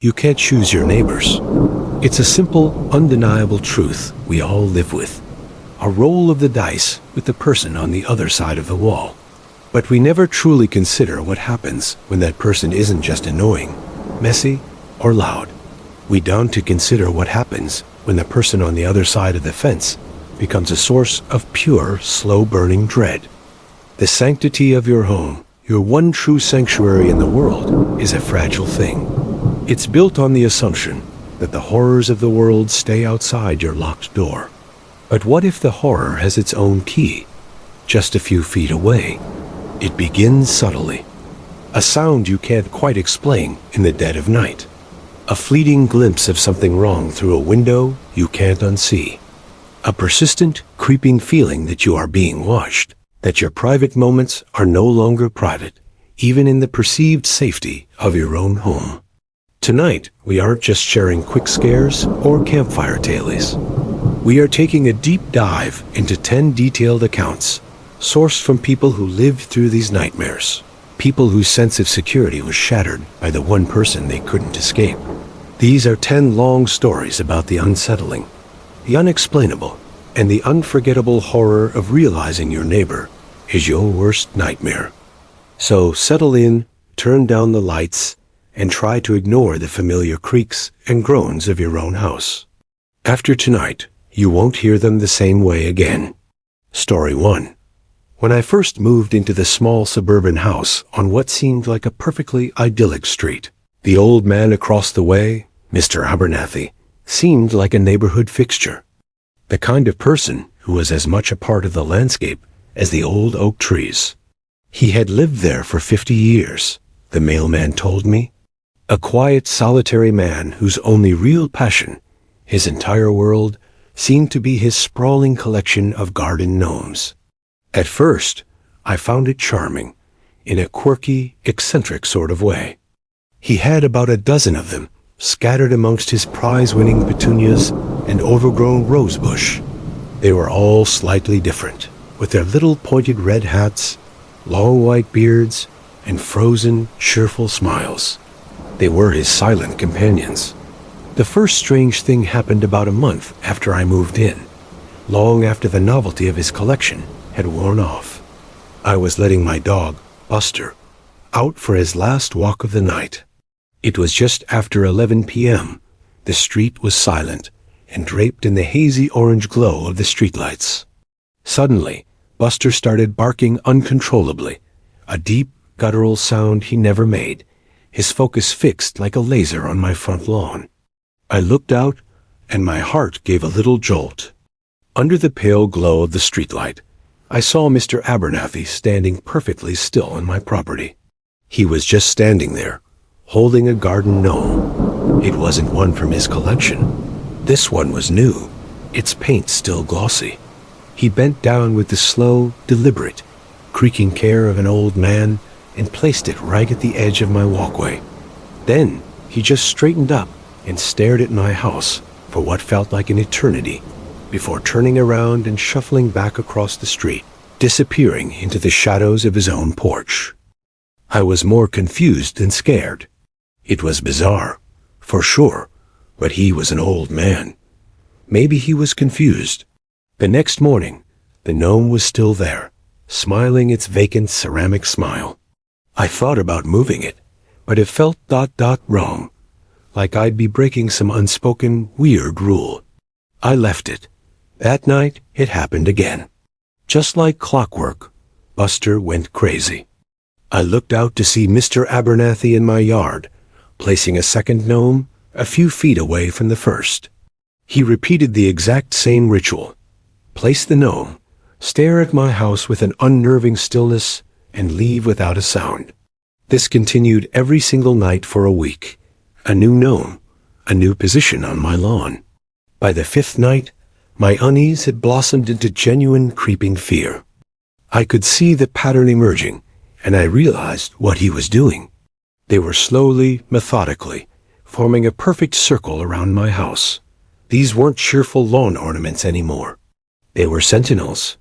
You can't choose your neighbors. It's a simple, undeniable truth we all live with. A roll of the dice with the person on the other side of the wall. But we never truly consider what happens when that person isn't just annoying, messy, or loud. We don't to consider what happens when the person on the other side of the fence becomes a source of pure, slow-burning dread. The sanctity of your home, your one true sanctuary in the world, is a fragile thing. It's built on the assumption that the horrors of the world stay outside your locked door. But what if the horror has its own key, just a few feet away? It begins subtly. A sound you can't quite explain in the dead of night. A fleeting glimpse of something wrong through a window you can't unsee. A persistent, creeping feeling that you are being watched, that your private moments are no longer private, even in the perceived safety of your own home. Tonight, we aren't just sharing quick scares or campfire tales. We are taking a deep dive into 10 detailed accounts, sourced from people who lived through these nightmares, people whose sense of security was shattered by the one person they couldn't escape. These are 10 long stories about the unsettling, the unexplainable, and the unforgettable horror of realizing your neighbor is your worst nightmare. So settle in, turn down the lights, and try to ignore the familiar creaks and groans of your own house. After tonight, you won't hear them the same way again. Story 1. When I first moved into the small suburban house on what seemed like a perfectly idyllic street, the old man across the way, Mr. Abernathy, seemed like a neighborhood fixture. The kind of person who was as much a part of the landscape as the old oak trees. He had lived there for 50 years, the mailman told me. A quiet, solitary man whose only real passion, his entire world, seemed to be his sprawling collection of garden gnomes. At first, I found it charming, in a quirky, eccentric sort of way. He had about a dozen of them, scattered amongst his prize-winning petunias and overgrown rosebush. They were all slightly different, with their little pointed red hats, long white beards, and frozen, cheerful smiles. They were his silent companions. The first strange thing happened about a month after I moved in, long after the novelty of his collection had worn off. I was letting my dog, Buster, out for his last walk of the night. It was just after 11 p.m. The street was silent and draped in the hazy orange glow of the streetlights. Suddenly, Buster started barking uncontrollably, a deep, guttural sound he never made, his focus fixed like a laser on my front lawn. I looked out, and my heart gave a little jolt. Under the pale glow of the streetlight, I saw Mr. Abernathy standing perfectly still on my property. He was just standing there, holding a garden gnome. It wasn't one from his collection. This one was new, its paint still glossy. He bent down with the slow, deliberate, creaking care of an old man and placed it right at the edge of my walkway. Then he just straightened up and stared at my house for what felt like an eternity, before turning around and shuffling back across the street, disappearing into the shadows of his own porch. I was more confused than scared. It was bizarre, for sure, but he was an old man. Maybe he was confused. The next morning, the gnome was still there, smiling its vacant ceramic smile. I thought about moving it, but it felt wrong, like I'd be breaking some unspoken, weird rule. I left it. That night, it happened again. Just like clockwork, Buster went crazy. I looked out to see Mr. Abernathy in my yard, placing a second gnome a few feet away from the first. He repeated the exact same ritual. Place the gnome, stare at my house with an unnerving stillness, and leave without a sound. This continued every single night for a week. A new gnome, a new position on my lawn. By the fifth night, my unease had blossomed into genuine creeping fear. I could see the pattern emerging, and I realized what he was doing. They were slowly, methodically, forming a perfect circle around my house. These weren't cheerful lawn ornaments anymore. They were sentinels.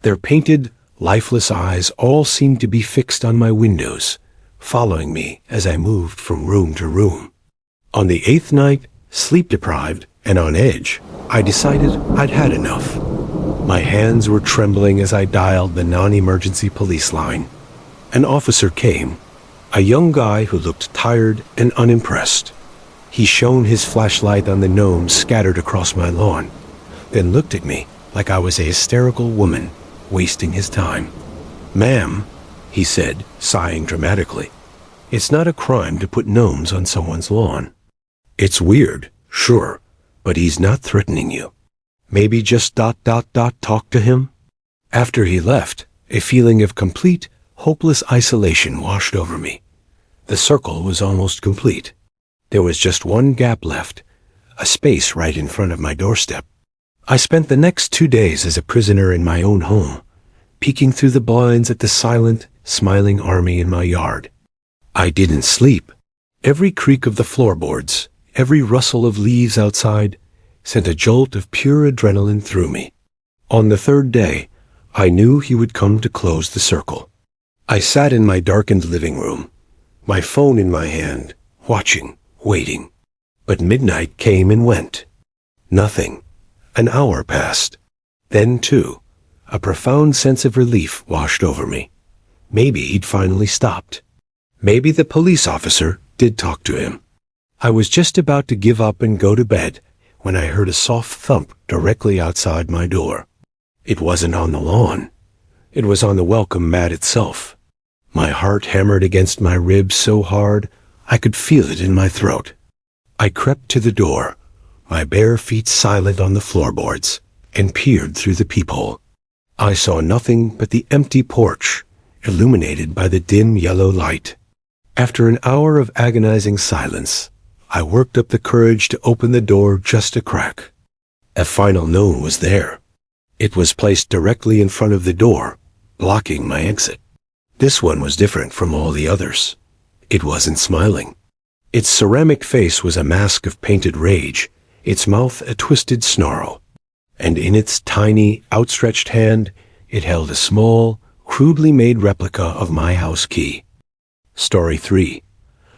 Their painted, lifeless eyes all seemed to be fixed on my windows, following me as I moved from room to room. On the 8th night, sleep-deprived and on edge, I decided I'd had enough. My hands were trembling as I dialed the non-emergency police line. An officer came, a young guy who looked tired and unimpressed. He shone his flashlight on the gnomes scattered across my lawn, then looked at me like I was a hysterical woman wasting his time. "Ma'am," he said, sighing dramatically, "it's not a crime to put gnomes on someone's lawn. It's weird, sure, but he's not threatening you. Maybe just ... talk to him?" After he left, a feeling of complete, hopeless isolation washed over me. The circle was almost complete. There was just one gap left, a space right in front of my doorstep. I spent the next 2 days as a prisoner in my own home, peeking through the blinds at the silent, smiling army in my yard. I didn't sleep. Every creak of the floorboards, every rustle of leaves outside, sent a jolt of pure adrenaline through me. On the 3rd day, I knew he would come to close the circle. I sat in my darkened living room, my phone in my hand, watching, waiting. But midnight came and went. Nothing. An hour passed. Then, too, a profound sense of relief washed over me. Maybe he'd finally stopped. Maybe the police officer did talk to him. I was just about to give up and go to bed when I heard a soft thump directly outside my door. It wasn't on the lawn. It was on the welcome mat itself. My heart hammered against my ribs so hard I could feel it in my throat. I crept to the door, my bare feet silent on the floorboards, and peered through the peephole. I saw nothing but the empty porch, illuminated by the dim yellow light. After an hour of agonizing silence, I worked up the courage to open the door just a crack. A final gnome was there. It was placed directly in front of the door, blocking my exit. This one was different from all the others. It wasn't smiling. Its ceramic face was a mask of painted rage, its mouth a twisted snarl. And in its tiny, outstretched hand, it held a small, crudely made replica of my house key. Story 3.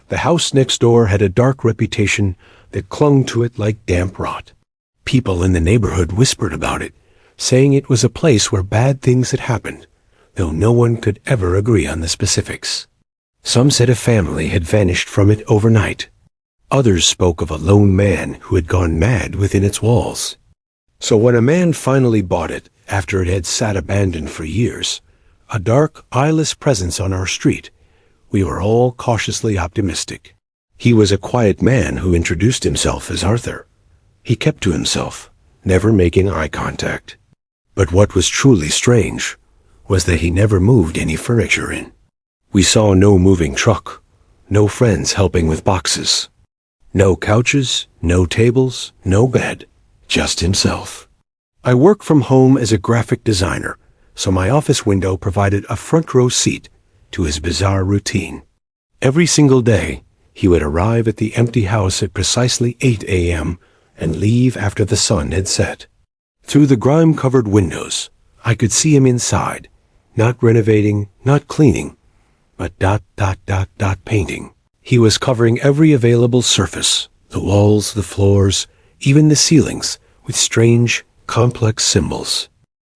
The house next door had a dark reputation that clung to it like damp rot. People in the neighborhood whispered about it, saying it was a place where bad things had happened, though no one could ever agree on the specifics. Some said a family had vanished from it overnight. Others spoke of a lone man who had gone mad within its walls. So when a man finally bought it, after it had sat abandoned for years, a dark, eyeless presence on our street, we were all cautiously optimistic. He was a quiet man who introduced himself as Arthur. He kept to himself, never making eye contact. But what was truly strange was that he never moved any furniture in. We saw no moving truck, no friends helping with boxes. No couches, no tables, no bed, just himself. I work from home as a graphic designer, so my office window provided a front row seat to his bizarre routine. Every single day, he would arrive at the empty house at precisely 8 a.m. and leave after the sun had set. Through the grime-covered windows, I could see him inside, not renovating, not cleaning, but ... painting. He was covering every available surface, the walls, the floors, even the ceilings, with strange, complex symbols.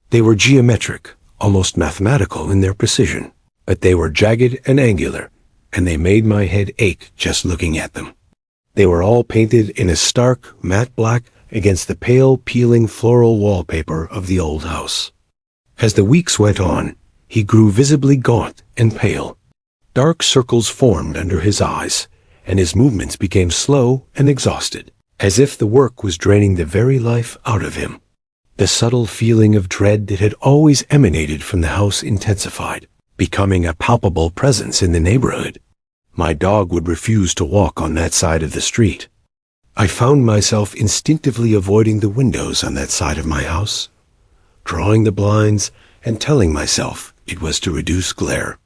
They were geometric, almost mathematical in their precision, but they were jagged and angular, and they made my head ache just looking at them. They were all painted in a stark, matte black against the pale, peeling floral wallpaper of the old house. As the weeks went on, he grew visibly gaunt and pale. Dark circles formed under his eyes, and his movements became slow and exhausted, as if the work was draining the very life out of him. The subtle feeling of dread that had always emanated from the house intensified, becoming a palpable presence in the neighborhood. My dog would refuse to walk on that side of the street. I found myself instinctively avoiding the windows on that side of my house, drawing the blinds and telling myself it was to reduce glare.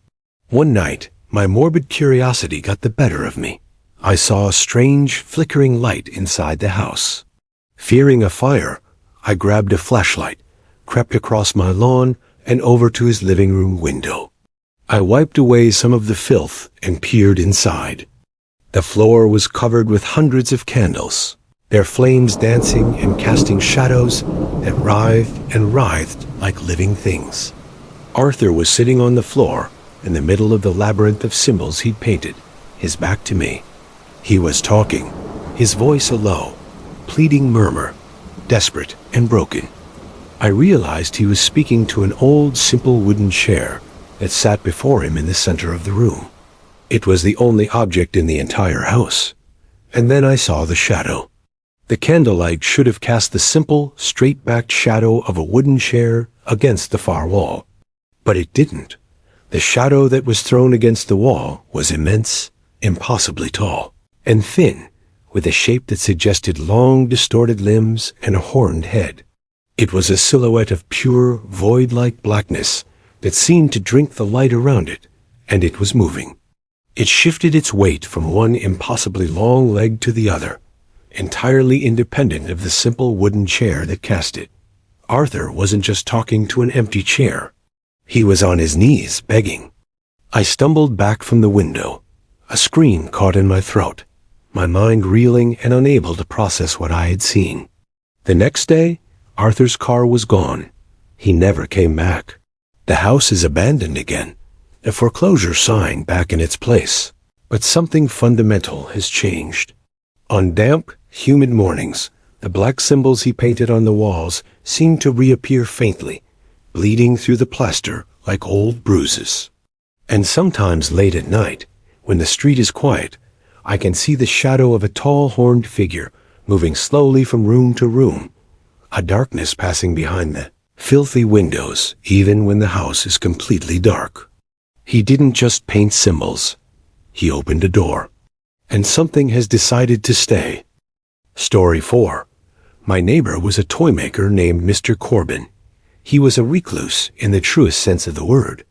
One night, my morbid curiosity got the better of me. I saw a strange, flickering light inside the house. Fearing a fire, I grabbed a flashlight, crept across my lawn, and over to his living room window. I wiped away some of the filth and peered inside. The floor was covered with hundreds of candles, their flames dancing and casting shadows that writhed and writhed like living things. Arthur was sitting on the floor in the middle of the labyrinth of symbols he'd painted, his back to me. He was talking, his voice a low, pleading murmur, desperate and broken. I realized he was speaking to an old, simple wooden chair that sat before him in the center of the room. It was the only object in the entire house. And then I saw the shadow. The candlelight should have cast the simple, straight-backed shadow of a wooden chair against the far wall. But it didn't. The shadow that was thrown against the wall was immense, impossibly tall, and thin, with a shape that suggested long, distorted limbs and a horned head. It was a silhouette of pure, void-like blackness that seemed to drink the light around it, and it was moving. It shifted its weight from one impossibly long leg to the other, entirely independent of the simple wooden chair that cast it. Arthur wasn't just talking to an empty chair. He was on his knees, begging. I stumbled back from the window, a scream caught in my throat, my mind reeling and unable to process what I had seen. The next day, Arthur's car was gone. He never came back. The house is abandoned again, a foreclosure sign back in its place. But something fundamental has changed. On damp, humid mornings, the black symbols he painted on the walls seemed to reappear faintly, bleeding through the plaster like old bruises. And sometimes late at night, when the street is quiet, I can see the shadow of a tall horned figure moving slowly from room to room, a darkness passing behind the filthy windows even when the house is completely dark. He didn't just paint symbols. He opened a door. And something has decided to stay. Story 4. My neighbor was a toymaker named Mr. Corbin. He was a recluse in the truest sense of the word.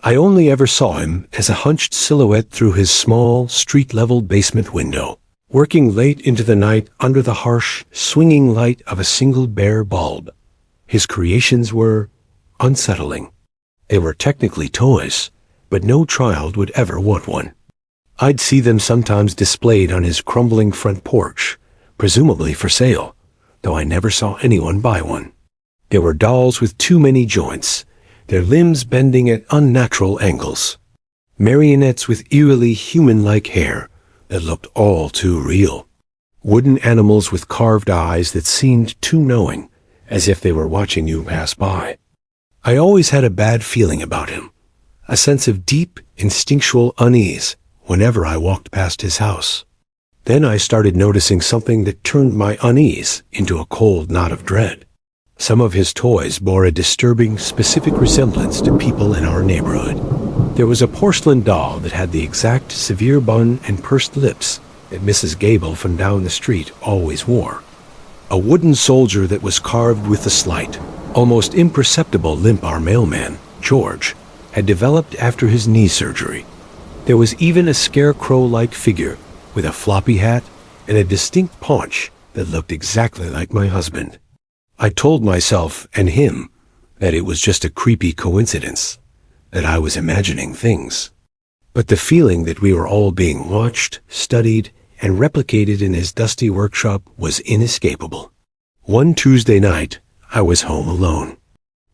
I only ever saw him as a hunched silhouette through his small, street-level basement window, working late into the night under the harsh, swinging light of a single bare bulb. His creations were unsettling. They were technically toys, but no child would ever want one. I'd see them sometimes displayed on his crumbling front porch, presumably for sale, though I never saw anyone buy one. There were dolls with too many joints, their limbs bending at unnatural angles. Marionettes with eerily human-like hair that looked all too real. Wooden animals with carved eyes that seemed too knowing, as if they were watching you pass by. I always had a bad feeling about him, a sense of deep, instinctual unease whenever I walked past his house. Then I started noticing something that turned my unease into a cold knot of dread. Some of his toys bore a disturbing, specific resemblance to people in our neighborhood. There was a porcelain doll that had the exact severe bun and pursed lips that Mrs. Gable from down the street always wore. A wooden soldier that was carved with the slight, almost imperceptible limp our mailman, George, had developed after his knee surgery. There was even a scarecrow-like figure with a floppy hat and a distinct paunch that looked exactly like my husband. I told myself and him that it was just a creepy coincidence, that I was imagining things. But the feeling that we were all being watched, studied, and replicated in his dusty workshop was inescapable. One Tuesday night, I was home alone.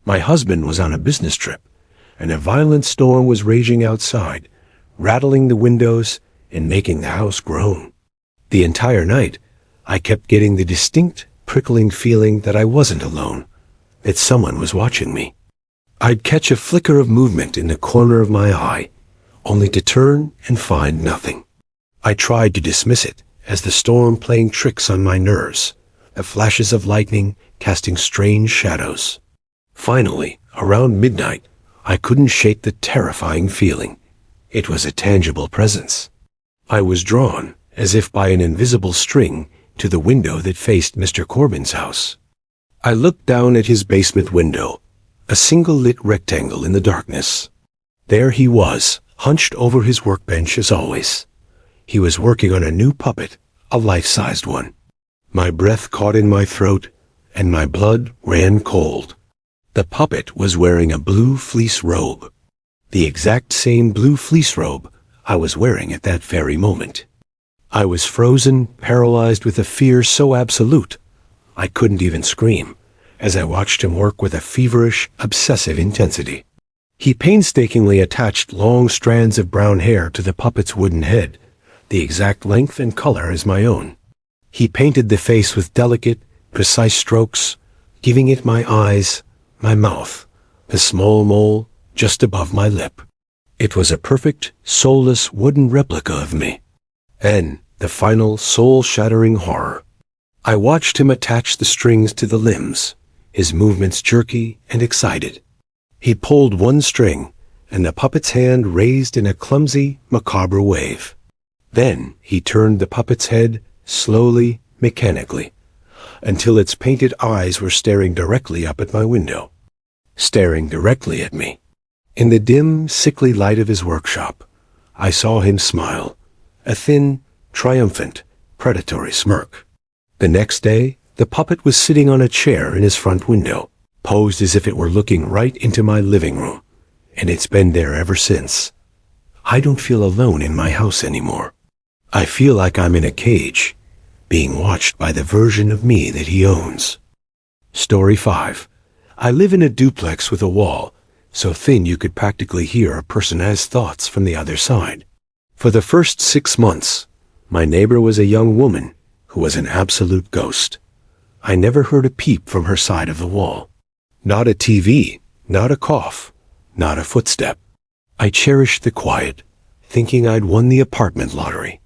My husband was on a business trip, and a violent storm was raging outside, rattling the windows and making the house groan. The entire night, I kept getting the distinct, prickling feeling that I wasn't alone, that someone was watching me. I'd catch a flicker of movement in the corner of my eye, only to turn and find nothing. I tried to dismiss it as the storm playing tricks on my nerves, the flashes of lightning casting strange shadows. Finally, around midnight, I couldn't shake the terrifying feeling. It was a tangible presence. I was drawn, as if by an invisible string, to the window that faced Mr. Corbin's house. I looked down at his basement window, a single lit rectangle in the darkness. There he was, hunched over his workbench as always. He was working on a new puppet, a life-sized one. My breath caught in my throat, and my blood ran cold. The puppet was wearing a blue fleece robe, the exact same blue fleece robe I was wearing at that very moment. I was frozen, paralyzed with a fear so absolute, I couldn't even scream, as I watched him work with a feverish, obsessive intensity. He painstakingly attached long strands of brown hair to the puppet's wooden head, the exact length and color as my own. He painted the face with delicate, precise strokes, giving it my eyes, my mouth, the small mole just above my lip. It was a perfect, soulless wooden replica of me. And the final soul-shattering horror. I watched him attach the strings to the limbs, his movements jerky and excited. He pulled one string, and the puppet's hand raised in a clumsy, macabre wave. Then he turned the puppet's head slowly, mechanically, until its painted eyes were staring directly up at my window, staring directly at me. In the dim, sickly light of his workshop, I saw him smile, a thin, triumphant, predatory smirk. The next day, the puppet was sitting on a chair in his front window, posed as if it were looking right into my living room, and it's been there ever since. I don't feel alone in my house anymore. I feel like I'm in a cage, being watched by the version of me that he owns. Story 5. I live in a duplex with a wall, so thin you could practically hear a person's thoughts from the other side. For the first 6 months, my neighbor was a young woman who was an absolute ghost. I never heard a peep from her side of the wall. Not a TV, not a cough, not a footstep. I cherished the quiet, thinking I'd won the apartment lottery.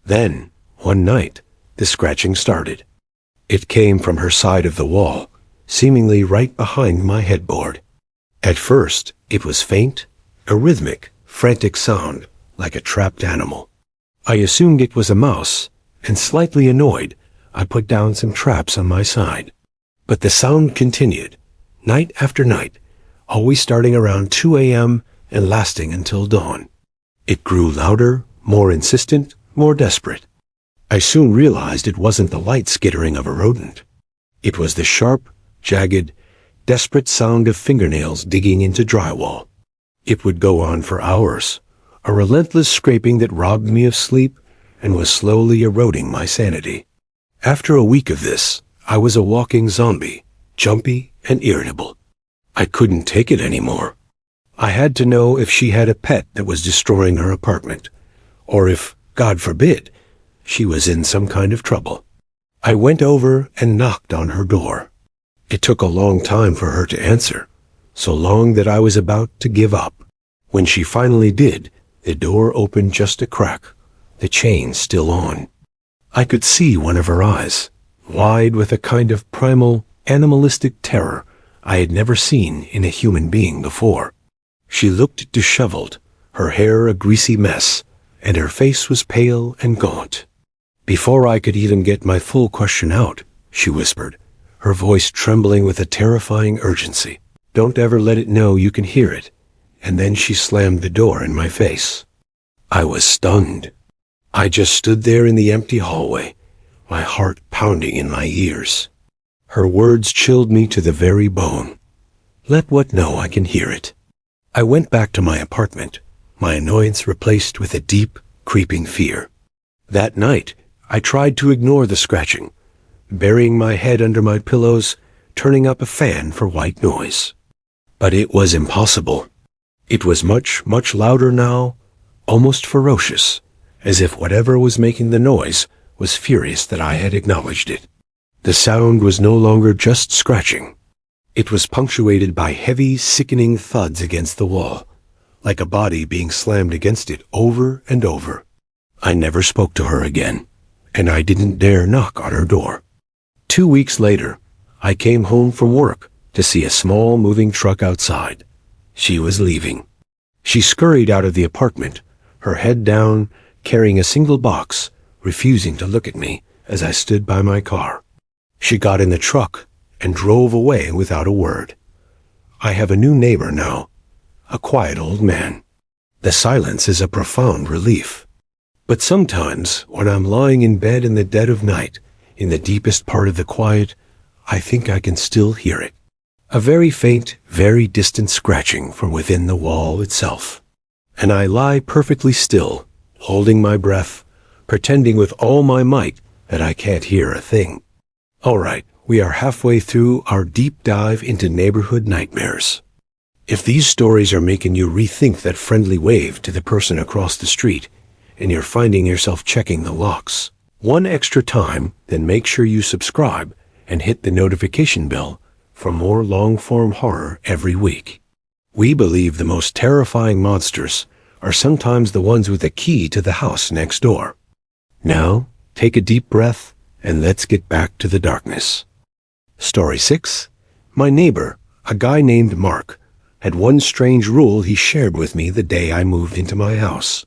Then, one night, the scratching started. It came from her side of the wall, seemingly right behind my headboard. At first, it was faint, a rhythmic, frantic sound, like a trapped animal. I assumed it was a mouse, and slightly annoyed, I put down some traps on my side. But the sound continued, night after night, always starting around 2 a.m. and lasting until dawn. It grew louder, more insistent, more desperate. I soon realized it wasn't the light skittering of a rodent. It was the sharp, jagged, desperate sound of fingernails digging into drywall. It would go on for hours, a relentless scraping that robbed me of sleep and was slowly eroding my sanity. After a week of this, I was a walking zombie, jumpy and irritable. I couldn't take it anymore. I had to know if she had a pet that was destroying her apartment, or if, God forbid, she was in some kind of trouble. I went over and knocked on her door. It took a long time for her to answer, so long that I was about to give up. When she finally did, the door opened just a crack, the chain still on. I could see one of her eyes, wide with a kind of primal, animalistic terror I had never seen in a human being before. She looked disheveled, her hair a greasy mess, and her face was pale and gaunt. Before I could even get my full question out, she whispered, her voice trembling with a terrifying urgency, "Don't ever let it know you can hear it." And then she slammed the door in my face. I was stunned. I just stood there in the empty hallway, my heart pounding in my ears. Her words chilled me to the very bone. Let what know I can hear it. I went back to my apartment, my annoyance replaced with a deep, creeping fear. That night, I tried to ignore the scratching, burying my head under my pillows, turning up a fan for white noise. But it was impossible. It was much, much louder now, almost ferocious, as if whatever was making the noise was furious that I had acknowledged it. The sound was no longer just scratching. It was punctuated by heavy, sickening thuds against the wall, like a body being slammed against it over and over. I never spoke to her again, and I didn't dare knock on her door. 2 weeks later, I came home from work to see a small moving truck outside. She was leaving. She scurried out of the apartment, her head down, carrying a single box, refusing to look at me as I stood by my car. She got in the truck and drove away without a word. I have a new neighbor now, a quiet old man. The silence is a profound relief. But sometimes, when I'm lying in bed in the dead of night, in the deepest part of the quiet, I think I can still hear it. A very faint, very distant scratching from within the wall itself. And I lie perfectly still, holding my breath, pretending with all my might that I can't hear a thing. All right, we are halfway through our deep dive into neighborhood nightmares. If these stories are making you rethink that friendly wave to the person across the street, and you're finding yourself checking the locks one extra time, then make sure you subscribe and hit the notification bell for more long-form horror every week. We believe the most terrifying monsters are sometimes the ones with the key to the house next door. Now, take a deep breath and let's get back to the darkness. Story 6. My neighbor, a guy named Mark, had one strange rule he shared with me the day I moved into my house.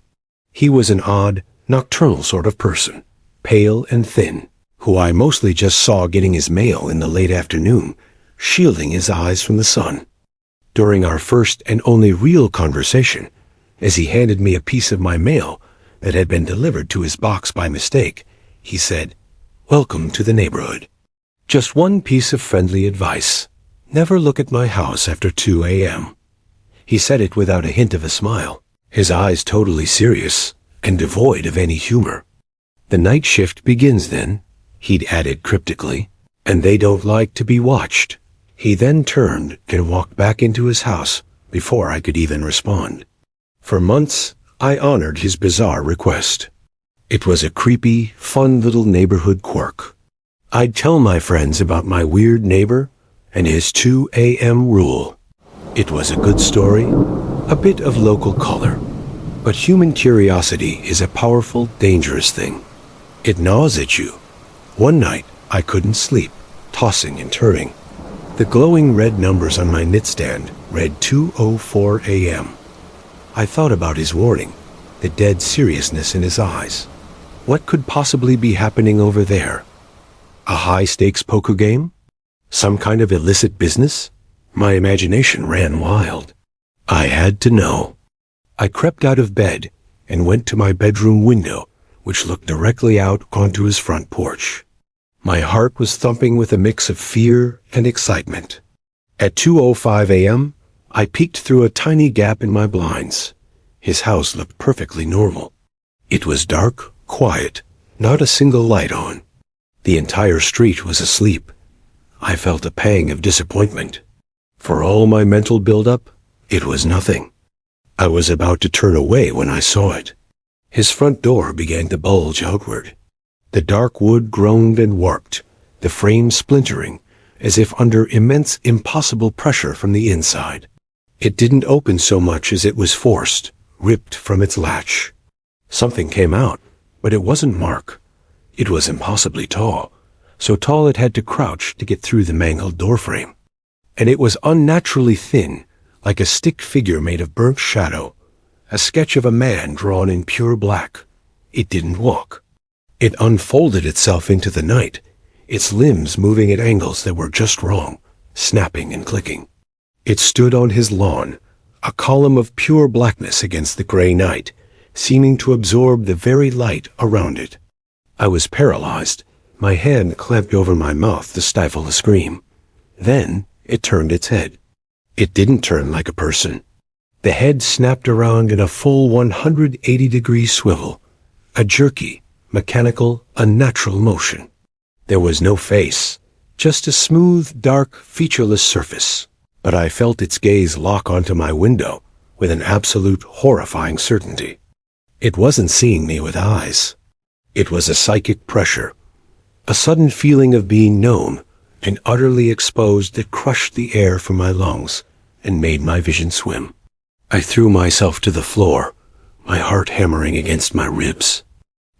He was an odd, nocturnal sort of person, pale and thin, who I mostly just saw getting his mail in the late afternoon, shielding his eyes from the sun. During our first and only real conversation, as he handed me a piece of my mail that had been delivered to his box by mistake, he said, "Welcome to the neighborhood. Just one piece of friendly advice. Never look at my house after 2 a.m. He said it without a hint of a smile, his eyes totally serious and devoid of any humor. The night shift begins then, he'd added cryptically, and they don't like to be watched. He then turned and walked back into his house before I could even respond. For months, I honored his bizarre request. It was a creepy, fun little neighborhood quirk. I'd tell my friends about my weird neighbor and his 2 a.m. rule. It was a good story, a bit of local color. But human curiosity is a powerful, dangerous thing. It gnaws at you. One night, I couldn't sleep, tossing and turning. The glowing red numbers on my nightstand read 2:04 a.m. I thought about his warning, the dead seriousness in his eyes. What could possibly be happening over there? A high-stakes poker game? Some kind of illicit business? My imagination ran wild. I had to know. I crept out of bed and went to my bedroom window, which looked directly out onto his front porch. My heart was thumping with a mix of fear and excitement. At 2:05 a.m., I peeked through a tiny gap in my blinds. His house looked perfectly normal. It was dark, quiet, not a single light on. The entire street was asleep. I felt a pang of disappointment. For all my mental build-up, it was nothing. I was about to turn away when I saw it. His front door began to bulge outward. The dark wood groaned and warped, the frame splintering, as if under immense, impossible pressure from the inside. It didn't open so much as it was forced, ripped from its latch. Something came out, but it wasn't Mark. It was impossibly tall, so tall it had to crouch to get through the mangled doorframe. And it was unnaturally thin, like a stick figure made of burnt shadow, a sketch of a man drawn in pure black. It didn't walk. It unfolded itself into the night, its limbs moving at angles that were just wrong, snapping and clicking. It stood on his lawn, a column of pure blackness against the gray night, seeming to absorb the very light around it. I was paralyzed, my hand clamped over my mouth to stifle a scream. Then it turned its head. It didn't turn like a person. The head snapped around in a full 180-degree swivel, a jerky, mechanical, unnatural motion. There was no face, just a smooth, dark, featureless surface. But I felt its gaze lock onto my window with an absolute, horrifying certainty. It wasn't seeing me with eyes. It was a psychic pressure, a sudden feeling of being known and utterly exposed that crushed the air from my lungs and made my vision swim. I threw myself to the floor, my heart hammering against my ribs.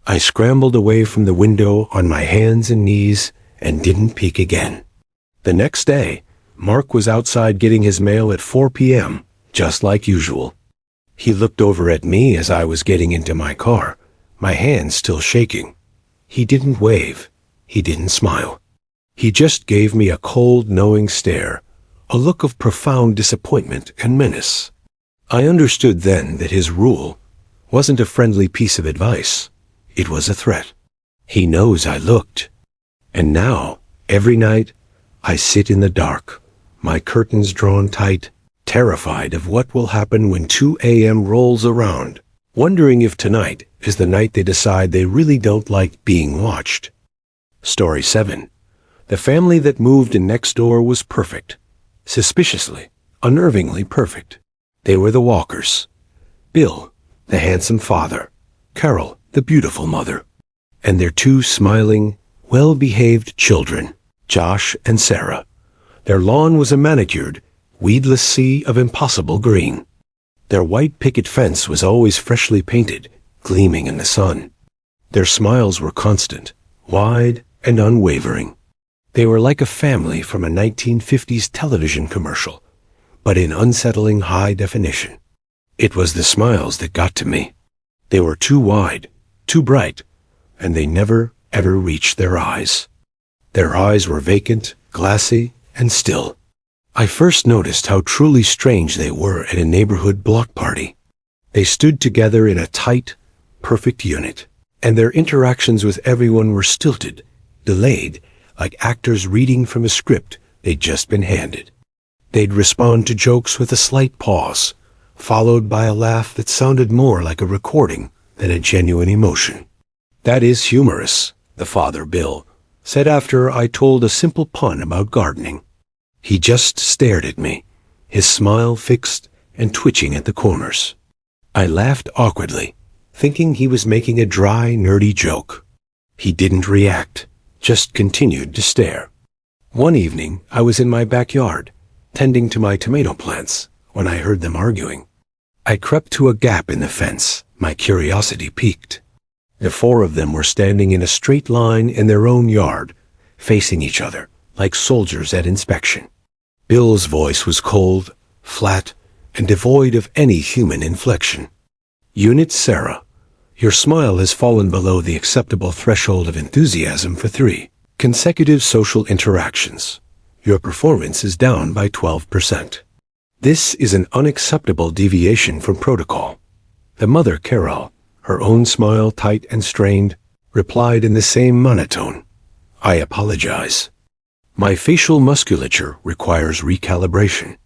I scrambled away from the window on my hands and knees and didn't peek again. The next day, Mark was outside getting his mail at 4 p.m., just like usual. He looked over at me as I was getting into my car, my hands still shaking. He didn't wave. He didn't smile. He just gave me a cold, knowing stare, a look of profound disappointment and menace. I understood then that his rule wasn't a friendly piece of advice. It was a threat. He knows I looked. And now, every night, I sit in the dark, my curtains drawn tight, terrified of what will happen when 2 a.m. rolls around, wondering if tonight, is the night they decide they really don't like being watched. Story 7. The family that moved in next door was perfect. Suspiciously, unnervingly perfect. They were the Walkers. Bill, the handsome father. Carol, the beautiful mother. And their two smiling, well-behaved children, Josh and Sarah. Their lawn was a manicured, weedless sea of impossible green. Their white picket fence was always freshly painted, gleaming in the sun. Their smiles were constant, wide and unwavering. They were like a family from a 1950s television commercial, but in unsettling high definition. It was the smiles that got to me. They were too wide, too bright, and they never, ever reached their eyes. Their eyes were vacant, glassy, and still. I first noticed how truly strange they were at a neighborhood block party. They stood together in a tight, perfect unit, and their interactions with everyone were stilted, delayed, like actors reading from a script they'd just been handed. They'd respond to jokes with a slight pause, followed by a laugh that sounded more like a recording than a genuine emotion. "That is humorous," the father, Bill, said after I told a simple pun about gardening. He just stared at me, his smile fixed and twitching at the corners. I laughed awkwardly, thinking he was making a dry, nerdy joke. He didn't react, just continued to stare. One evening, I was in my backyard, tending to my tomato plants, when I heard them arguing. I crept to a gap in the fence, my curiosity piqued. The four of them were standing in a straight line in their own yard, facing each other, like soldiers at inspection. Bill's voice was cold, flat, and devoid of any human inflection. "Unit Sarah, your smile has fallen below the acceptable threshold of enthusiasm for 3 consecutive social interactions. Your performance is down by 12%. This is an unacceptable deviation from protocol." The mother, Carol, her own smile tight and strained, replied in the same monotone, "I apologize. My facial musculature requires recalibration.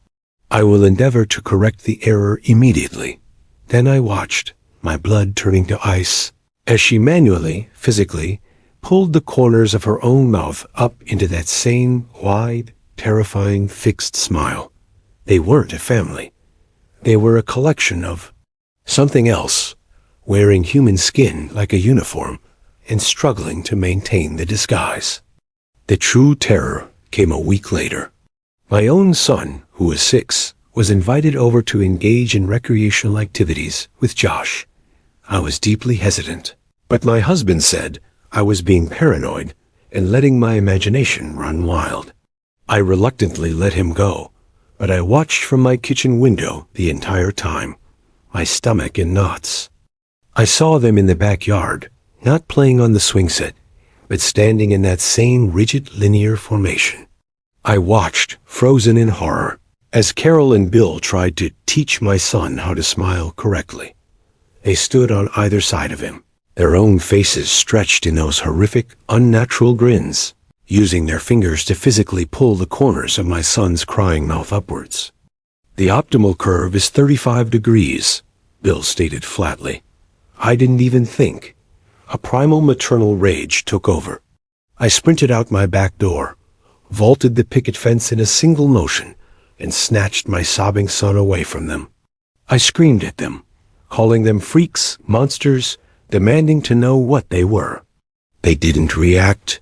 I will endeavor to correct the error immediately." Then I watched, my blood turning to ice, as she manually, physically, pulled the corners of her own mouth up into that same, wide, terrifying, fixed smile. They weren't a family. They were a collection of something else, wearing human skin like a uniform and struggling to maintain the disguise. The true terror came a week later. My own son, who was 6, was invited over to engage in recreational activities with Josh. I was deeply hesitant, but my husband said I was being paranoid and letting my imagination run wild. I reluctantly let him go, but I watched from my kitchen window the entire time, my stomach in knots. I saw them in the backyard, not playing on the swing set, but standing in that same rigid linear formation. I watched, frozen in horror, as Carol and Bill tried to teach my son how to smile correctly. They stood on either side of him, their own faces stretched in those horrific, unnatural grins, using their fingers to physically pull the corners of my son's crying mouth upwards. "The optimal curve is 35 degrees, Bill stated flatly. I didn't even think. A primal maternal rage took over. I sprinted out my back door, vaulted the picket fence in a single motion, and snatched my sobbing son away from them. I screamed at them, calling them freaks, monsters, demanding to know what they were. They didn't react.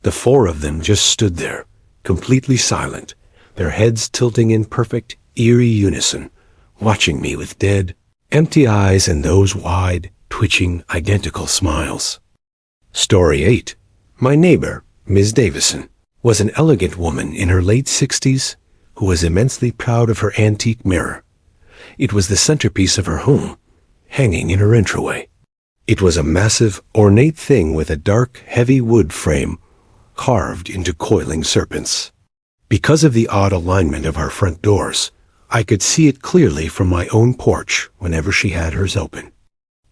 The 4 of them just stood there, completely silent, their heads tilting in perfect, eerie unison, watching me with dead, empty eyes and those wide, twitching, identical smiles. Story 8. My neighbor, Ms. Davison, was an elegant woman in her late 60s who was immensely proud of her antique mirror. It was the centerpiece of her home, hanging in her entryway. It was a massive, ornate thing with a dark, heavy wood frame carved into coiling serpents. Because of the odd alignment of our front doors, I could see it clearly from my own porch whenever she had hers open.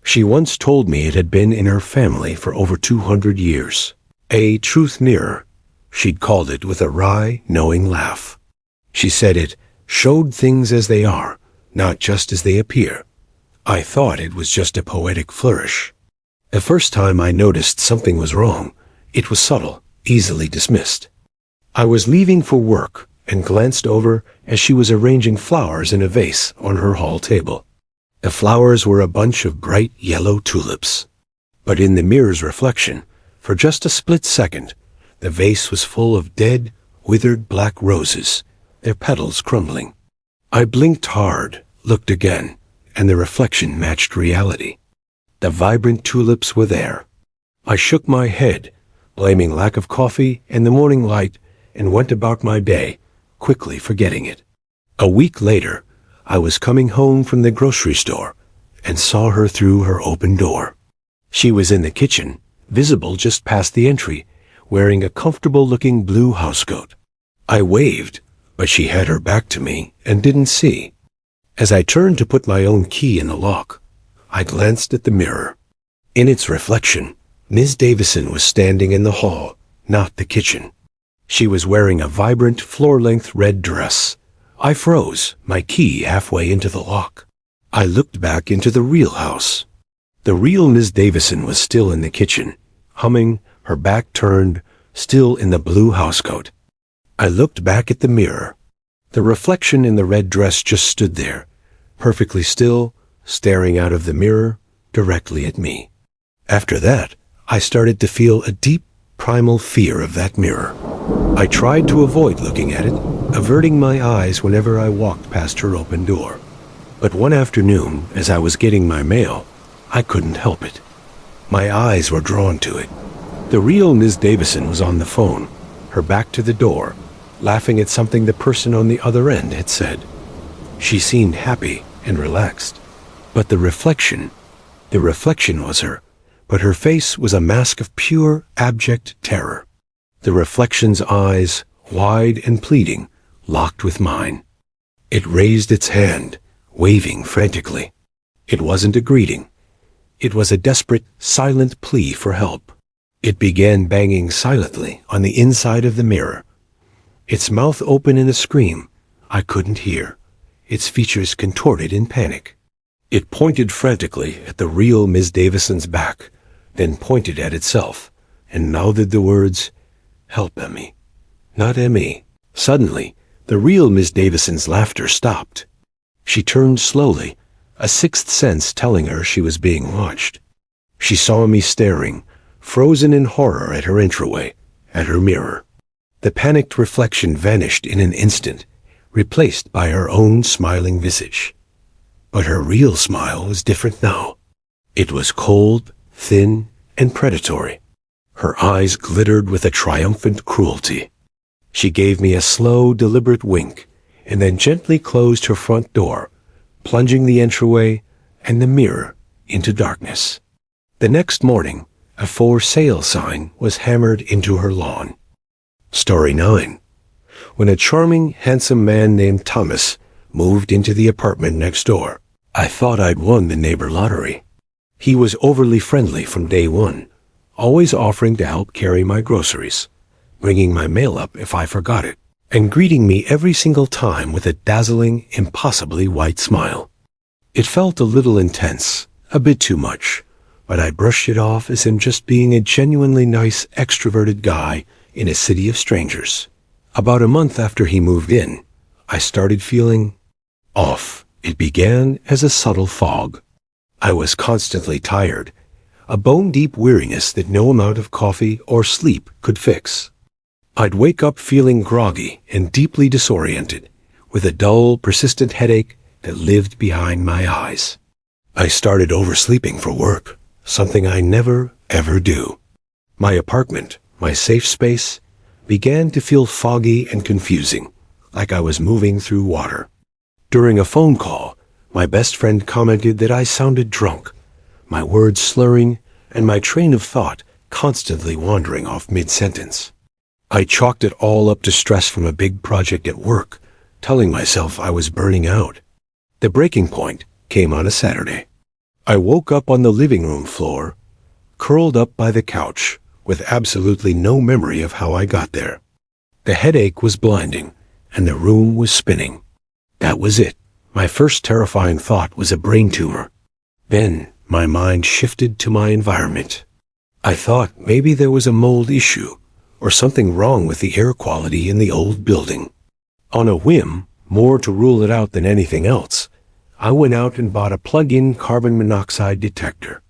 She once told me it had been in her family for over 200 years. A truth mirror, she'd called it with a wry, knowing laugh. She said it showed things as they are, not just as they appear, I thought it was just a poetic flourish. The first time I noticed something was wrong, it was subtle, easily dismissed. I was leaving for work and glanced over as she was arranging flowers in a vase on her hall table. The flowers were a bunch of bright yellow tulips. But in the mirror's reflection, for just a split second, the vase was full of dead, withered black roses, their petals crumbling. I blinked hard, looked again, and the reflection matched reality. The vibrant tulips were there. I shook my head, blaming lack of coffee and the morning light, and went about my day, quickly forgetting it. A week later, I was coming home from the grocery store and saw her through her open door. She was in the kitchen, visible just past the entry, wearing a comfortable-looking blue housecoat. I waved, but she had her back to me and didn't see. As I turned to put my own key in the lock, I glanced at the mirror. In its reflection, Ms. Davison was standing in the hall, not the kitchen. She was wearing a vibrant, floor-length red dress. I froze, my key halfway into the lock. I looked back into the real house. The real Ms. Davison was still in the kitchen, humming, her back turned, still in the blue housecoat. I looked back at the mirror. The reflection in the red dress just stood there, perfectly still, staring out of the mirror directly at me. After that, I started to feel a deep, primal fear of that mirror. I tried to avoid looking at it, averting my eyes whenever I walked past her open door. But one afternoon, as I was getting my mail, I couldn't help it. My eyes were drawn to it. The real Ms. Davison was on the phone, her back to the door, laughing at something the person on the other end had said. She seemed happy and relaxed. But the reflection was her, but her face was a mask of pure, abject terror. The reflection's eyes, wide and pleading, locked with mine. It raised its hand, waving frantically. It wasn't a greeting. It was a desperate, silent plea for help. It began banging silently on the inside of the mirror. Its mouth open in a scream I couldn't hear, its features contorted in panic. It pointed frantically at the real Ms. Davison's back, then pointed at itself, and mouthed the words, "Help, Emmy. Not Emmy." Suddenly, the real Miss Davison's laughter stopped. She turned slowly, a sixth sense telling her she was being watched. She saw me staring, frozen in horror at her entryway, at her mirror. The panicked reflection vanished in an instant, replaced by her own smiling visage. But her real smile was different now. It was cold, thin, and predatory. Her eyes glittered with a triumphant cruelty. She gave me a slow, deliberate wink, and then gently closed her front door, plunging the entryway and the mirror into darkness. The next morning, a for sale sign was hammered into her lawn. Story 9. When a charming, handsome man named Thomas moved into the apartment next door, I thought I'd won the neighbor lottery. He was overly friendly from day one, always offering to help carry my groceries, bringing my mail up if I forgot it, and greeting me every single time with a dazzling, impossibly white smile. It felt a little intense, a bit too much, but I brushed it off as him just being a genuinely nice, extroverted guy in a city of strangers. About a month after he moved in, I started feeling off. It began as a subtle fog. I was constantly tired, a bone-deep weariness that no amount of coffee or sleep could fix. I'd wake up feeling groggy and deeply disoriented, with a dull, persistent headache that lived behind my eyes. I started oversleeping for work, something I never, ever do. My apartment, my safe space, began to feel foggy and confusing, like I was moving through water. During a phone call, my best friend commented that I sounded drunk, my words slurring, and my train of thought constantly wandering off mid-sentence. I chalked it all up to stress from a big project at work, telling myself I was burning out. The breaking point came on a Saturday. I woke up on the living room floor, curled up by the couch, with absolutely no memory of how I got there. The headache was blinding, and the room was spinning. That was it. My first terrifying thought was a brain tumor. Then my mind shifted to my environment. I thought maybe there was a mold issue or something wrong with the air quality in the old building. On a whim, more to rule it out than anything else, I went out and bought a plug-in carbon monoxide detector.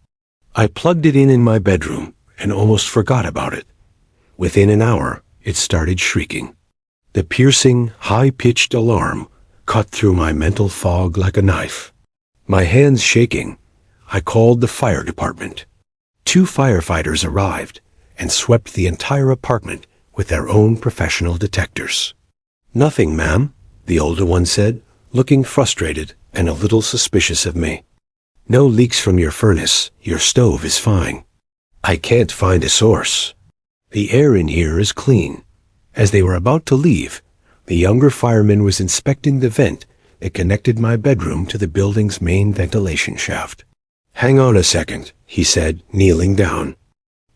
I plugged it in my bedroom and almost forgot about it. Within an hour, it started shrieking. The piercing, high-pitched alarm cut through my mental fog like a knife. My hands shaking, I called the fire department. 2 firefighters arrived and swept the entire apartment with their own professional detectors. "Nothing, ma'am," the older one said, looking frustrated and a little suspicious of me. "No leaks from your furnace. Your stove is fine." "I can't find a source. The air in here is clean." As they were about to leave, the younger fireman was inspecting the vent that connected my bedroom to the building's main ventilation shaft. "Hang on a second," he said, kneeling down.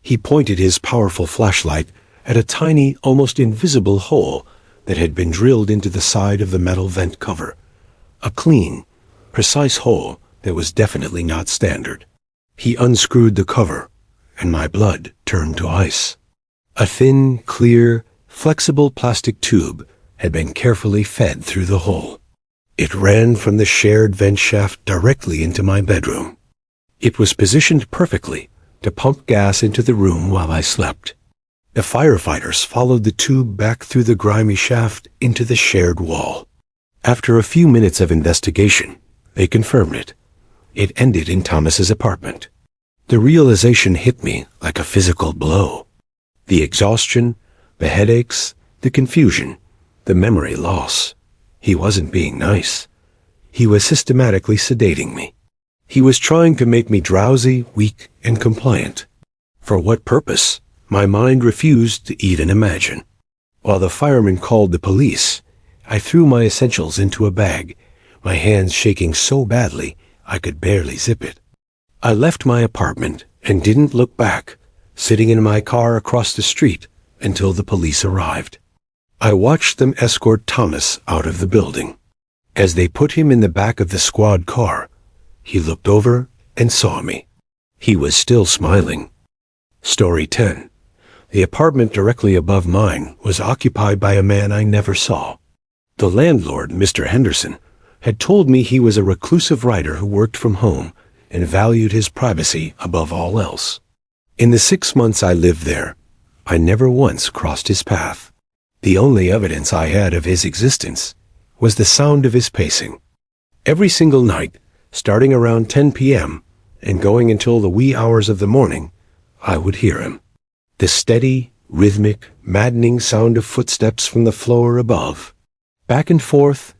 He pointed his powerful flashlight at a tiny, almost invisible hole that had been drilled into the side of the metal vent cover. A clean, precise hole that was definitely not standard. He unscrewed the cover, and my blood turned to ice. A thin, clear, flexible plastic tube had been carefully fed through the hole. It ran from the shared vent shaft directly into my bedroom. It was positioned perfectly to pump gas into the room while I slept. The firefighters followed the tube back through the grimy shaft into the shared wall. After a few minutes of investigation, they confirmed it. It ended in Thomas's apartment. The realization hit me like a physical blow. The exhaustion, the headaches, the confusion, the memory loss. He wasn't being nice. He was systematically sedating me. He was trying to make me drowsy, weak, and compliant. For what purpose? My mind refused to even imagine. While the firemen called the police, I threw my essentials into a bag, my hands shaking so badly I could barely zip it. I left my apartment and didn't look back, sitting in my car across the street until the police arrived. I watched them escort Thomas out of the building. As they put him in the back of the squad car, he looked over and saw me. He was still smiling. Story 10. The apartment directly above mine was occupied by a man I never saw. The landlord, Mr. Henderson, had told me he was a reclusive writer who worked from home and valued his privacy above all else. In the 6 months I lived there, I never once crossed his path. The only evidence I had of his existence was the sound of his pacing. Every single night, starting around 10 p.m. and going until the wee hours of the morning, I would hear him. The steady, rhythmic, maddening sound of footsteps from the floor above. Back and forth,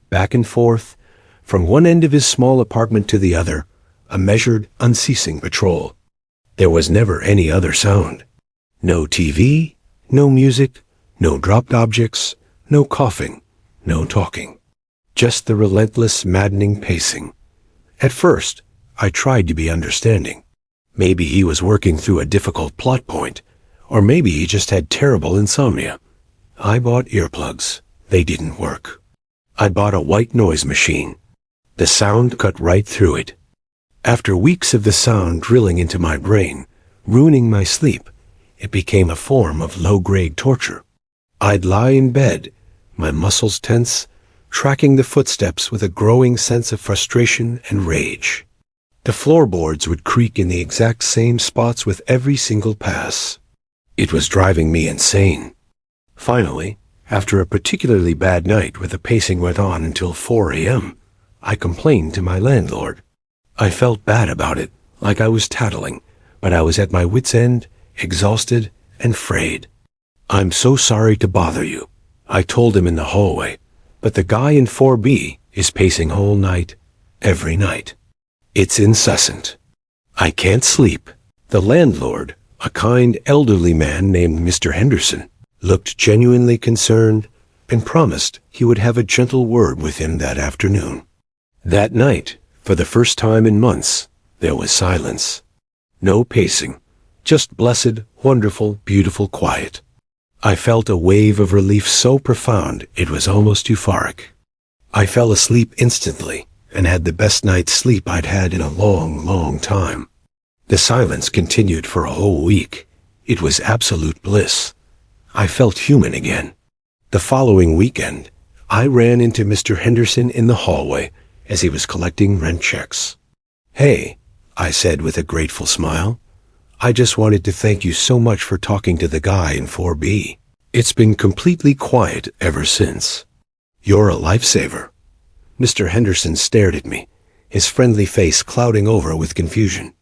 from one end of his small apartment to the other, a measured, unceasing patrol. There was never any other sound. No TV, no music, no dropped objects, no coughing, no talking. Just the relentless, maddening pacing. At first, I tried to be understanding. Maybe he was working through a difficult plot point, or maybe he just had terrible insomnia. I bought earplugs. They didn't work. I bought a white noise machine. The sound cut right through it. After weeks of the sound drilling into my brain, ruining my sleep, it became a form of low-grade torture. I'd lie in bed, my muscles tense, tracking the footsteps with a growing sense of frustration and rage. The floorboards would creak in the exact same spots with every single pass. It was driving me insane. Finally, after a particularly bad night where the pacing went on until 4 a.m., I complained to my landlord. I felt bad about it, like I was tattling, but I was at my wit's end, exhausted and frayed. "I'm so sorry to bother you," I told him in the hallway, "but the guy in 4B is pacing whole night, every night. It's incessant. I can't sleep." The landlord, a kind elderly man named Mr. Henderson, looked genuinely concerned and promised he would have a gentle word with him that afternoon. That night, for the first time in months, there was silence. No pacing, just blessed, wonderful, beautiful quiet. I felt a wave of relief so profound it was almost euphoric. I fell asleep instantly and had the best night's sleep I'd had in a long, long time. The silence continued for a whole week. It was absolute bliss. I felt human again. The following weekend, I ran into Mr. Henderson in the hallway as he was collecting rent checks. "Hey," I said with a grateful smile. "I just wanted to thank you so much for talking to the guy in 4B. It's been completely quiet ever since. You're a lifesaver." Mr. Henderson stared at me, his friendly face clouding over with confusion.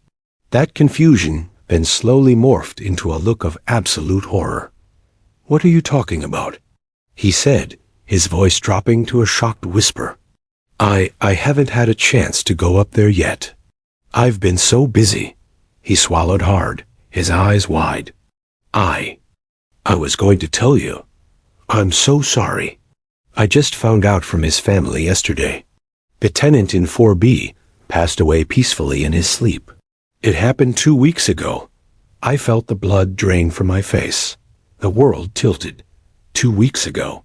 That confusion then slowly morphed into a look of absolute horror. "What are you talking about?" he said, his voice dropping to a shocked whisper. I haven't had a chance to go up there yet. I've been so busy." He swallowed hard, his eyes wide. I was going to tell you. I'm so sorry. I just found out from his family yesterday. The tenant in 4B passed away peacefully in his sleep. It happened 2 weeks ago. I felt the blood drain from my face. The world tilted. 2 weeks ago.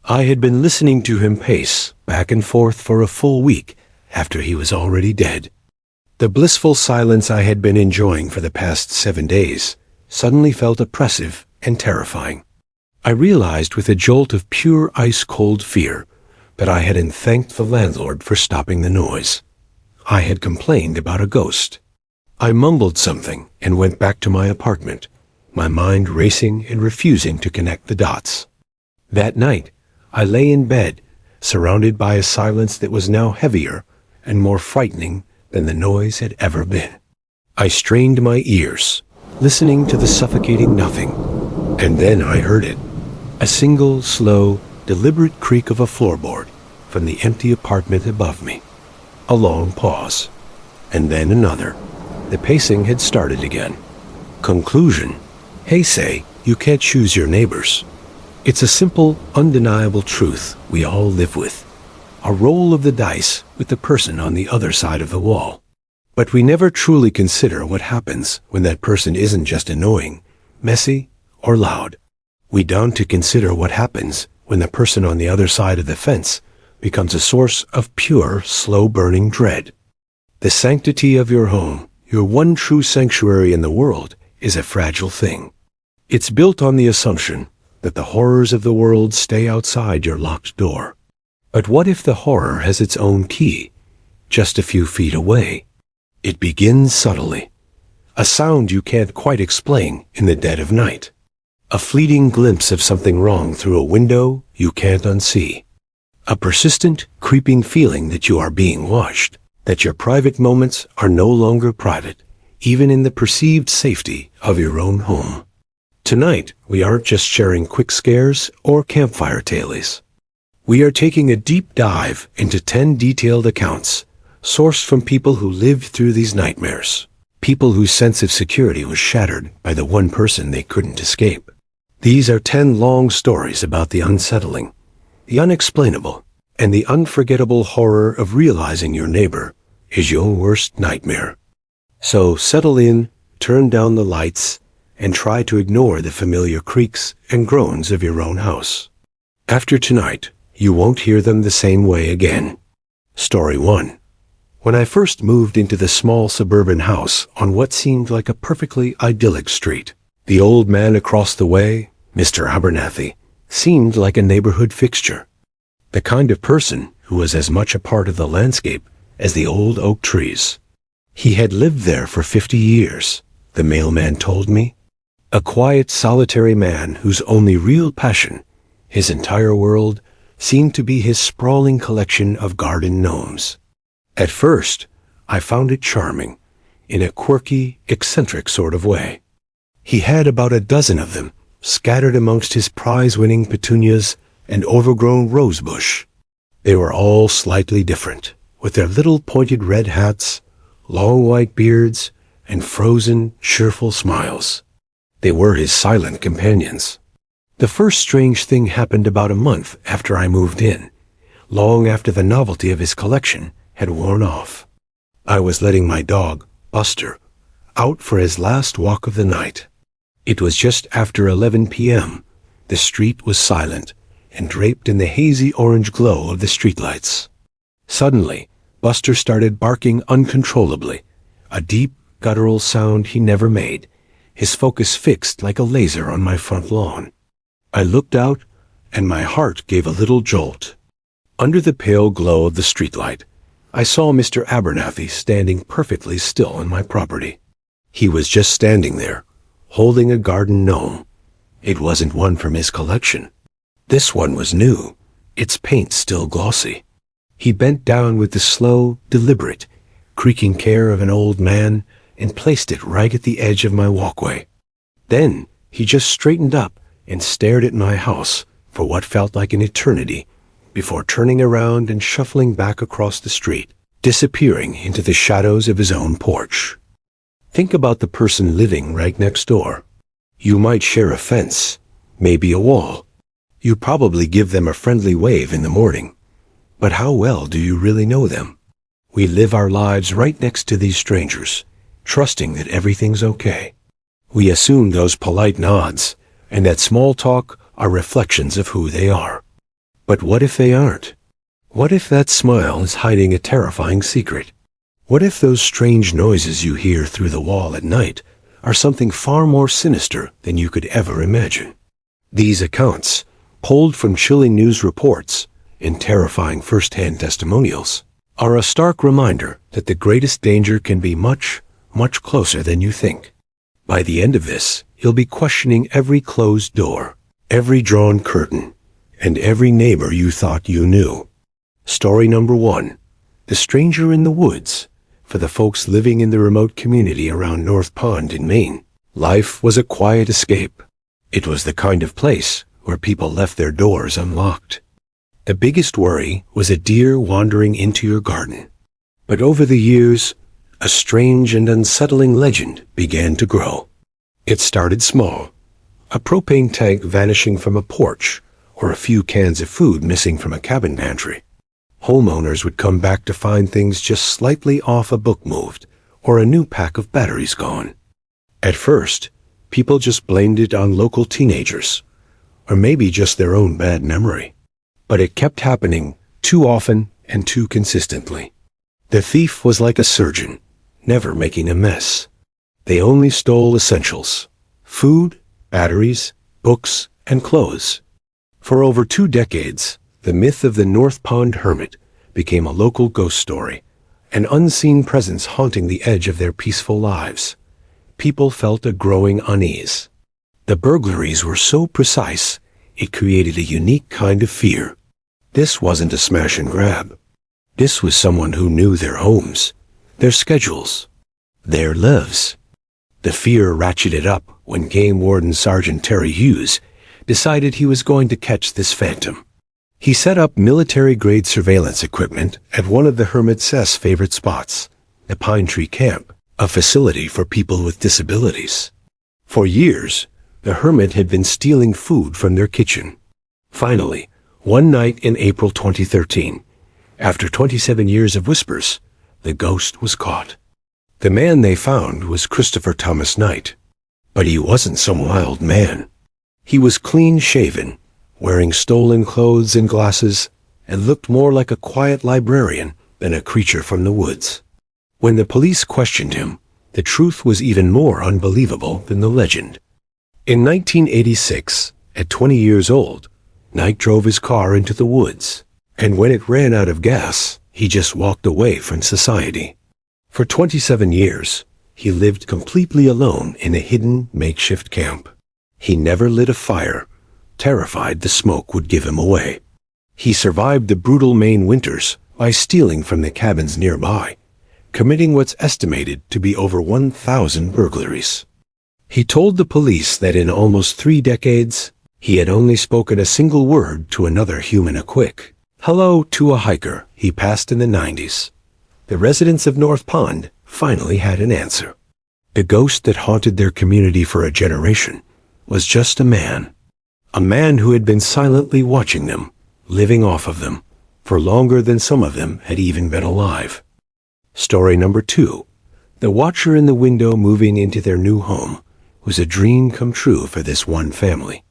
I had been listening to him pace back and forth for a full week after he was already dead. The blissful silence I had been enjoying for the past 7 days suddenly felt oppressive and terrifying. I realized with a jolt of pure ice-cold fear that I hadn't thanked the landlord for stopping the noise. I had complained about a ghost. I mumbled something and went back to my apartment, my mind racing and refusing to connect the dots. That night, I lay in bed, surrounded by a silence that was now heavier and more frightening than the noise had ever been. I strained my ears, listening to the suffocating nothing, and then I heard it. A single, slow, deliberate creak of a floorboard from the empty apartment above me. A long pause, and then another. The pacing had started again. Conclusion. Hey, say, you can't choose your neighbors. It's a simple, undeniable truth we all live with. A roll of the dice with the person on the other side of the wall. But we never truly consider what happens when that person isn't just annoying, messy, or loud. We don't to consider what happens when the person on the other side of the fence becomes a source of pure, slow-burning dread. The sanctity of your home, your one true sanctuary in the world, is a fragile thing. It's built on the assumption that the horrors of the world stay outside your locked door. But what if the horror has its own key, just a few feet away? It begins subtly. A sound you can't quite explain in the dead of night. A fleeting glimpse of something wrong through a window you can't unsee. A persistent, creeping feeling that you are being watched, that your private moments are no longer private, even in the perceived safety of your own home. Tonight, we aren't just sharing quick scares or campfire tales. We are taking a deep dive into 10 detailed accounts, sourced from people who lived through these nightmares. People whose sense of security was shattered by the one person they couldn't escape. These are 10 long stories about the unsettling, the unexplainable, and the unforgettable horror of realizing your neighbor is your worst nightmare. So settle in, turn down the lights, and try to ignore the familiar creaks and groans of your own house. After tonight, you won't hear them the same way again. Story 1. When I first moved into the small suburban house on what seemed like a perfectly idyllic street, the old man across the way, Mr. Abernathy, seemed like a neighborhood fixture. The kind of person who was as much a part of the landscape as the old oak trees. He had lived there for 50 years, the mailman told me. A quiet, solitary man whose only real passion, his entire world, seemed to be his sprawling collection of garden gnomes. At first, I found it charming, in a quirky, eccentric sort of way. He had about a dozen of them, scattered amongst his prize-winning petunias and overgrown rosebush. They were all slightly different, with their little pointed red hats, long white beards, and frozen, cheerful smiles. They were his silent companions. The first strange thing happened about a month after I moved in, long after the novelty of his collection had worn off. I was letting my dog, Buster, out for his last walk of the night. It was just after 11 p.m. The street was silent and draped in the hazy orange glow of the streetlights. Suddenly, Buster started barking uncontrollably, a deep, guttural sound he never made, his focus fixed like a laser on my front lawn. I looked out, and my heart gave a little jolt. Under the pale glow of the streetlight, I saw Mr. Abernathy standing perfectly still on my property. He was just standing there, holding a garden gnome. It wasn't one from his collection. This one was new, its paint still glossy. He bent down with the slow, deliberate, creaking care of an old man and placed it right at the edge of my walkway. Then he just straightened up and stared at my house for what felt like an eternity before turning around and shuffling back across the street, disappearing into the shadows of his own porch. Think about the person living right next door. You might share a fence, maybe a wall. You probably give them a friendly wave in the morning. But how well do you really know them? We live our lives right next to these strangers, trusting that everything's okay. We assume those polite nods and that small talk are reflections of who they are. But what if they aren't? What if that smile is hiding a terrifying secret? What if those strange noises you hear through the wall at night are something far more sinister than you could ever imagine? These accounts, pulled from chilling news reports and terrifying first-hand testimonials, are a stark reminder that the greatest danger can be much, much closer than you think. By the end of this, you'll be questioning every closed door, every drawn curtain, and every neighbor you thought you knew. Story number 1, The Stranger in the Woods. For the folks living in the remote community around North Pond in Maine, life was a quiet escape. It was the kind of place where people left their doors unlocked. The biggest worry was a deer wandering into your garden. But over the years, a strange and unsettling legend began to grow. It started small, a propane tank vanishing from a porch, or a few cans of food missing from a cabin pantry. Homeowners would come back to find things just slightly off, a book moved, or a new pack of batteries gone. At first, people just blamed it on local teenagers, or maybe just their own bad memory. But it kept happening too often and too consistently. The thief was like a surgeon, never making a mess. They only stole essentials: food, batteries, books, and clothes. For over 2 decades, the myth of the North Pond Hermit became a local ghost story, an unseen presence haunting the edge of their peaceful lives. People felt a growing unease. The burglaries were so precise, it created a unique kind of fear. This wasn't a smash and grab. This was someone who knew their homes, their schedules, their lives. The fear ratcheted up when Game Warden Sergeant Terry Hughes decided he was going to catch this phantom. He set up military-grade surveillance equipment at one of the Hermit's favorite spots, the Pine Tree Camp, a facility for people with disabilities. For years, the Hermit had been stealing food from their kitchen. Finally, one night in April 2013, after 27 years of whispers, the ghost was caught. The man they found was Christopher Thomas Knight. But he wasn't some wild man. He was clean-shaven, wearing stolen clothes and glasses, and looked more like a quiet librarian than a creature from the woods. When the police questioned him, the truth was even more unbelievable than the legend. In 1986, at 20 years old, Knight drove his car into the woods, and when it ran out of gas, he just walked away from society. For 27 years, he lived completely alone in a hidden makeshift camp. He never lit a fire, terrified the smoke would give him away. He survived the brutal Maine winters by stealing from the cabins nearby, committing what's estimated to be over 1,000 burglaries. He told the police that in almost 3 decades, he had only spoken a single word to another human, a quick hello to a hiker he passed in the 90s. The residents of North Pond finally had an answer. The ghost that haunted their community for a generation was just a man who had been silently watching them, living off of them, for longer than some of them had even been alive. Story number 2. The watcher in the window moving into their new home was a dream come true for this one family.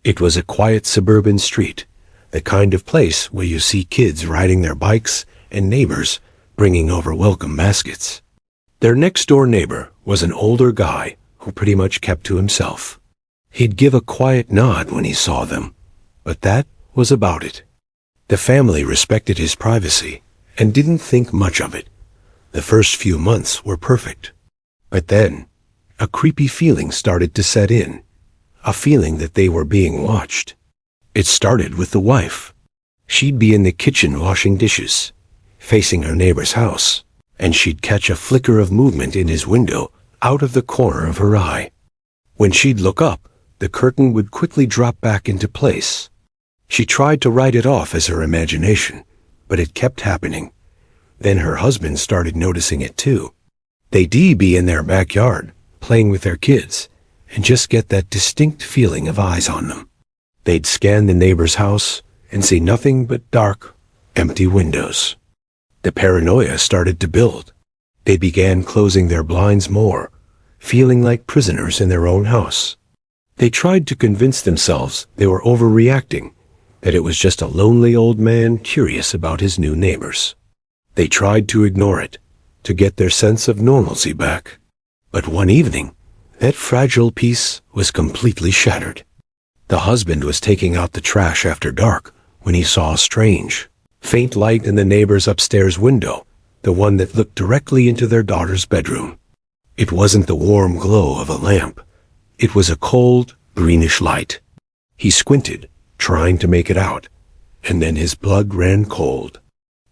It was a quiet suburban street, the kind of place where you see kids riding their bikes and neighbors bringing over welcome baskets. Their next-door neighbor was an older guy who pretty much kept to himself. He'd give a quiet nod when he saw them, but that was about it. The family respected his privacy and didn't think much of it. The first few months were perfect. But then, a creepy feeling started to set in, a feeling that they were being watched. It started with the wife. She'd be in the kitchen washing dishes, facing her neighbor's house, and she'd catch a flicker of movement in his window out of the corner of her eye. When she'd look up, the curtain would quickly drop back into place. She tried to write it off as her imagination, but it kept happening. Then her husband started noticing it too. They'd be in their backyard, playing with their kids, and just get that distinct feeling of eyes on them. They'd scan the neighbor's house and see nothing but dark, empty windows. The paranoia started to build. They began closing their blinds more, feeling like prisoners in their own house. They tried to convince themselves they were overreacting, that it was just a lonely old man curious about his new neighbors. They tried to ignore it, to get their sense of normalcy back. But one evening, that fragile peace was completely shattered. The husband was taking out the trash after dark when he saw a strange, faint light in the neighbor's upstairs window, the one that looked directly into their daughter's bedroom. It wasn't the warm glow of a lamp. It was a cold, greenish light. He squinted, trying to make it out, and then his blood ran cold.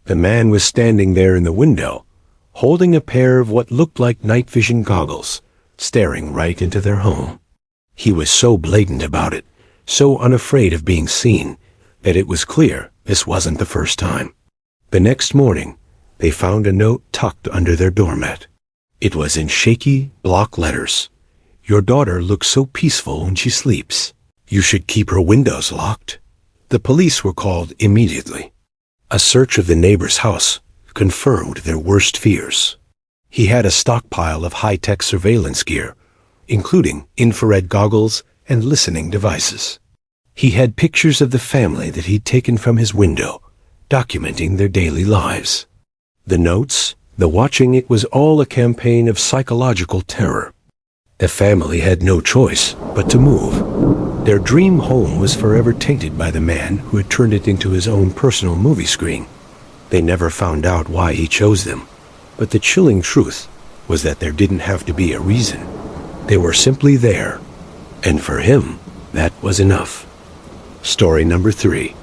The man was standing there in the window, holding a pair of what looked like night vision goggles, staring right into their home. He was so blatant about it, so unafraid of being seen, that it was clear this wasn't the first time. The next morning, they found a note tucked under their doormat. It was in shaky, block letters. "Your daughter looks so peaceful when she sleeps. You should keep her windows locked." The police were called immediately. A search of the neighbor's house confirmed their worst fears. He had a stockpile of high-tech surveillance gear, including infrared goggles and listening devices. He had pictures of the family that he'd taken from his window, documenting their daily lives. The notes, the watching, it was all a campaign of psychological terror. The family had no choice but to move. Their dream home was forever tainted by the man who had turned it into his own personal movie screen. They never found out why he chose them, but the chilling truth was that there didn't have to be a reason. They were simply there, and for him, that was enough. Story number 3.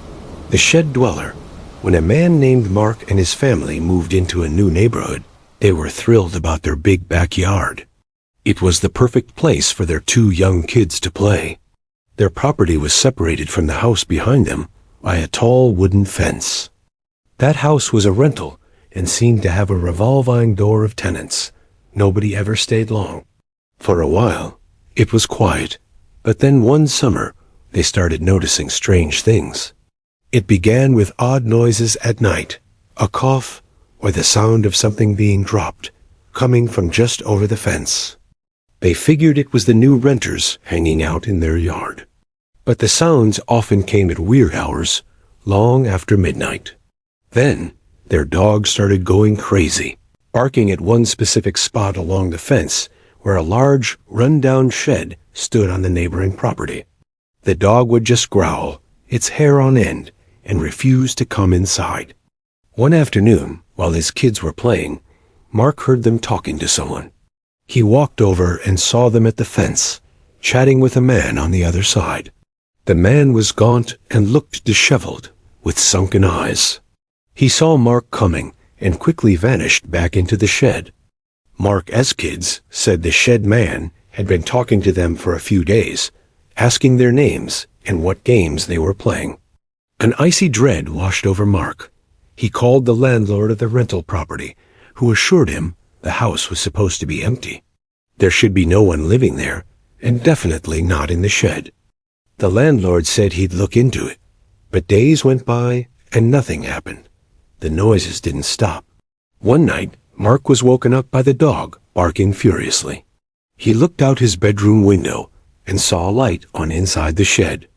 The Shed Dweller. When a man named Mark and his family moved into a new neighborhood, they were thrilled about their big backyard. It was the perfect place for their 2 young kids to play. Their property was separated from the house behind them by a tall wooden fence. That house was a rental and seemed to have a revolving door of tenants. Nobody ever stayed long. For a while, it was quiet, but then one summer, they started noticing strange things. It began with odd noises at night, a cough or the sound of something being dropped, coming from just over the fence. They figured it was the new renters hanging out in their yard. But the sounds often came at weird hours, long after midnight. Then, their dog started going crazy, barking at one specific spot along the fence where a large, run-down shed stood on the neighboring property. The dog would just growl, its hair on end, and refuse to come inside. One afternoon, while his kids were playing, Mark heard them talking to someone. He walked over and saw them at the fence, chatting with a man on the other side. The man was gaunt and looked disheveled, with sunken eyes. He saw Mark coming and quickly vanished back into the shed. Mark's kids said the shed man had been talking to them for a few days, asking their names and what games they were playing. An icy dread washed over Mark. He called the landlord of the rental property, who assured him the house was supposed to be empty. There should be no one living there, and definitely not in the shed. The landlord said he'd look into it, but days went by and nothing happened. The noises didn't stop. One night, Mark was woken up by the dog barking furiously. He looked out his bedroom window and saw a light on inside the shed.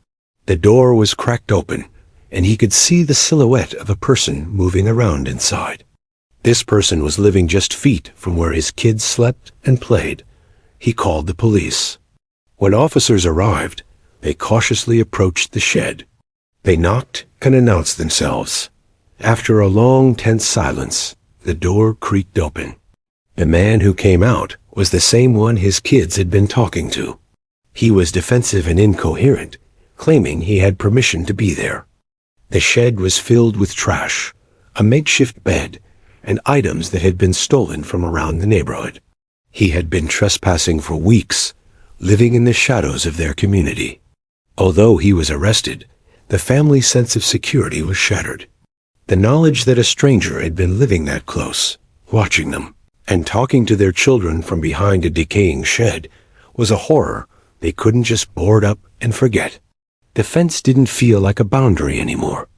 The door was cracked open, and he could see the silhouette of a person moving around inside. This person was living just feet from where his kids slept and played. He called the police. When officers arrived, they cautiously approached the shed. They knocked and announced themselves. After a long, tense silence, the door creaked open. The man who came out was the same one his kids had been talking to. He was defensive and incoherent, claiming he had permission to be there. The shed was filled with trash, a makeshift bed, and items that had been stolen from around the neighborhood. He had been trespassing for weeks, living in the shadows of their community. Although he was arrested, the family's sense of security was shattered. The knowledge that a stranger had been living that close, watching them, and talking to their children from behind a decaying shed was a horror they couldn't just board up and forget. The fence didn't feel like a boundary anymore.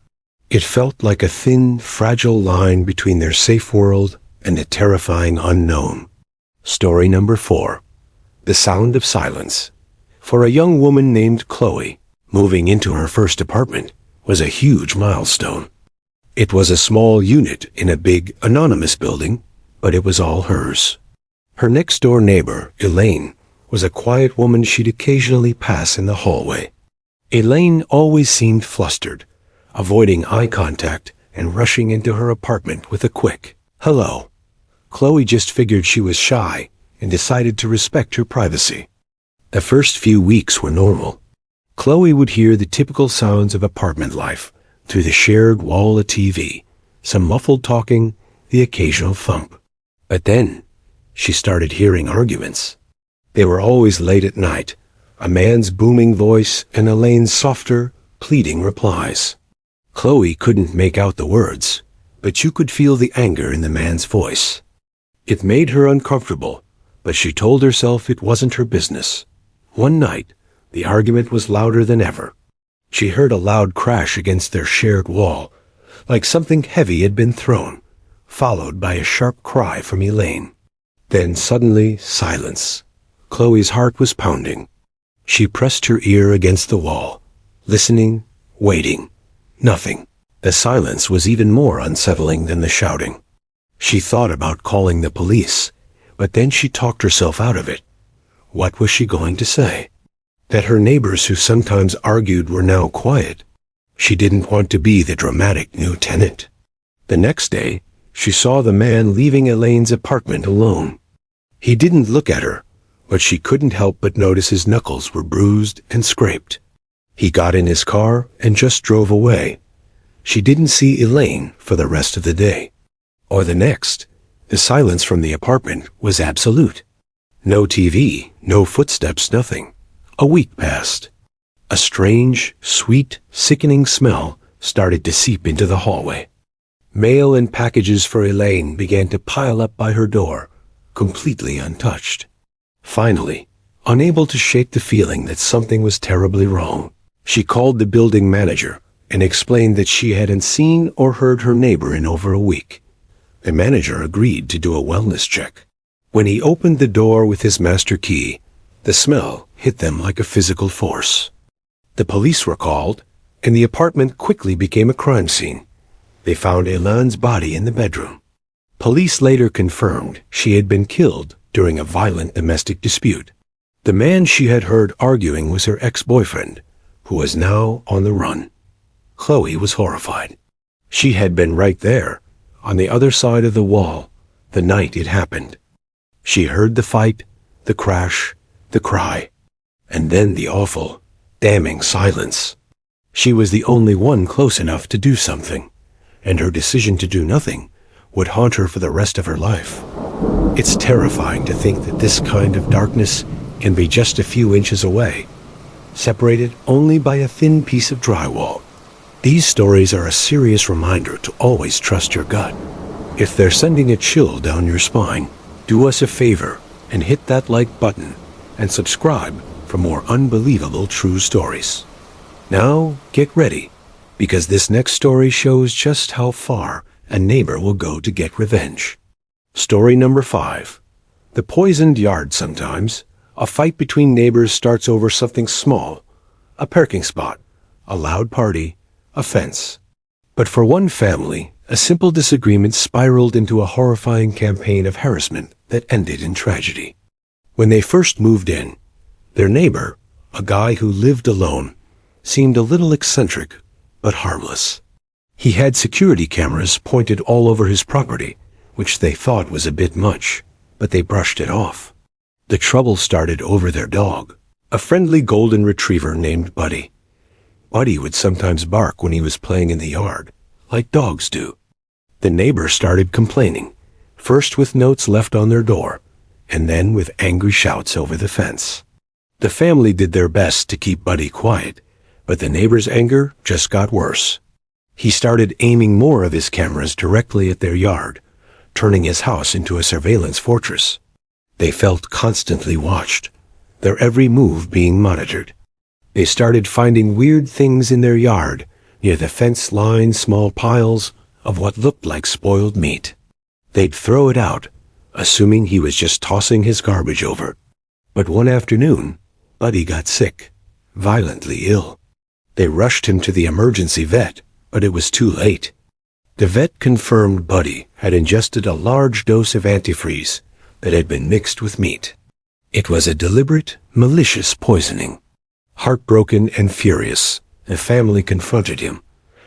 It felt like a thin, fragile line between their safe world and the terrifying unknown. Story number 4. The Sound of Silence. For a young woman named Chloe, moving into her first apartment was a huge milestone. It was a small unit in a big, anonymous building, but it was all hers. Her next-door neighbor, Elaine, was a quiet woman she'd occasionally pass in the hallway. Elaine always seemed flustered, avoiding eye contact and rushing into her apartment with a quick, "Hello." Chloe just figured she was shy and decided to respect her privacy. The first few weeks were normal. Chloe would hear the typical sounds of apartment life through the shared wall of TV, some muffled talking, the occasional thump. But then, she started hearing arguments. They were always late at night, a man's booming voice and Elaine's softer, pleading replies. Chloe couldn't make out the words, but you could feel the anger in the man's voice. It made her uncomfortable, but she told herself it wasn't her business. One night, the argument was louder than ever. She heard a loud crash against their shared wall, like something heavy had been thrown, followed by a sharp cry from Elaine. Then suddenly, silence. Chloe's heart was pounding. She pressed her ear against the wall, listening, waiting. Nothing. The silence was even more unsettling than the shouting. She thought about calling the police, but then she talked herself out of it. What was she going to say? That her neighbors who sometimes argued were now quiet. She didn't want to be the dramatic new tenant. The next day, she saw the man leaving Elaine's apartment alone. He didn't look at her, but she couldn't help but notice his knuckles were bruised and scraped. He got in his car and just drove away. She didn't see Elaine for the rest of the day. Or the next. The silence from the apartment was absolute. No TV, no footsteps, nothing. A week passed. A strange, sweet, sickening smell started to seep into the hallway. Mail and packages for Elaine began to pile up by her door, completely untouched. Finally, unable to shake the feeling that something was terribly wrong, she called the building manager and explained that she hadn't seen or heard her neighbor in over a week. The manager agreed to do a wellness check. When he opened the door with his master key, the smell hit them like a physical force. The police were called, and the apartment quickly became a crime scene. They found Elaine's body in the bedroom. Police later confirmed she had been killed during a violent domestic dispute. The man she had heard arguing was her ex-boyfriend, who was now on the run. Chloe was horrified. She had been right there, on the other side of the wall, the night it happened. She heard the fight, the crash, the cry, and then the awful, damning silence. She was the only one close enough to do something, and her decision to do nothing would haunt her for the rest of her life. It's terrifying to think that this kind of darkness can be just a few inches away, separated only by a thin piece of drywall. These stories are a serious reminder to always trust your gut. If they're sending a chill down your spine, do us a favor and hit that like button and subscribe for more unbelievable true stories. Now, get ready, because this next story shows just how far a neighbor will go to get revenge. Story number 5. The poisoned yard. Sometimes, a fight between neighbors starts over something small, a parking spot, a loud party, a fence. But for one family, a simple disagreement spiraled into a horrifying campaign of harassment that ended in tragedy. When they first moved in, their neighbor, a guy who lived alone, seemed a little eccentric, but harmless. He had security cameras pointed all over his property, which they thought was a bit much, but they brushed it off. The trouble started over their dog, a friendly golden retriever named Buddy. Buddy would sometimes bark when he was playing in the yard, like dogs do. The neighbors started complaining, first with notes left on their door, and then with angry shouts over the fence. The family did their best to keep Buddy quiet, but the neighbor's anger just got worse. He started aiming more of his cameras directly at their yard, turning his house into a surveillance fortress. They felt constantly watched, their every move being monitored. They started finding weird things in their yard, near the fence line, small piles of what looked like spoiled meat. They'd throw it out, assuming he was just tossing his garbage over. But one afternoon, Buddy got sick, violently ill. They rushed him to the emergency vet, but it was too late. The vet confirmed Buddy had ingested a large dose of antifreeze that had been mixed with meat. It was a deliberate, malicious poisoning. Heartbroken and furious, the family confronted him,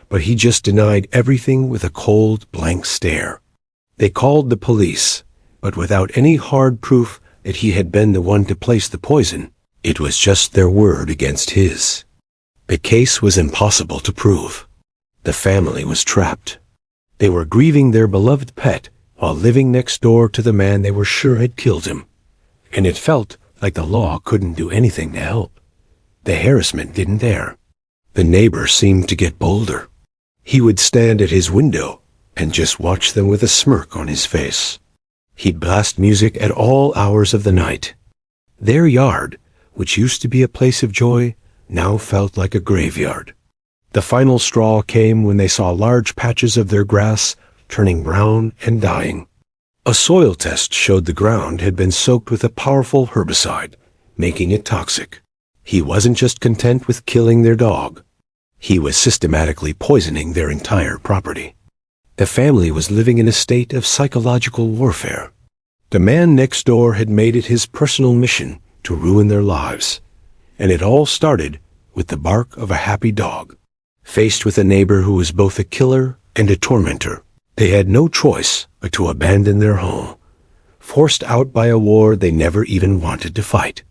but he just denied everything with a cold, blank stare. They called the police, but without any hard proof that he had been the one to place the poison, it was just their word against his. The case was impossible to prove. The family was trapped. They were grieving their beloved pet while living next door to the man they were sure had killed him, and it felt like the law couldn't do anything to help. The harassment didn't dare. The neighbor seemed to get bolder. He would stand at his window and just watch them with a smirk on his face. He'd blast music at all hours of the night. Their yard, which used to be a place of joy, now felt like a graveyard. The final straw came when they saw large patches of their grass turning brown and dying. A soil test showed the ground had been soaked with a powerful herbicide, making it toxic. He wasn't just content with killing their dog. He was systematically poisoning their entire property. The family was living in a state of psychological warfare. The man next door had made it his personal mission to ruin their lives, and it all started with the bark of a happy dog. Faced with a neighbor who was both a killer and a tormentor, they had no choice but to abandon their home, forced out by a war they never even wanted to fight.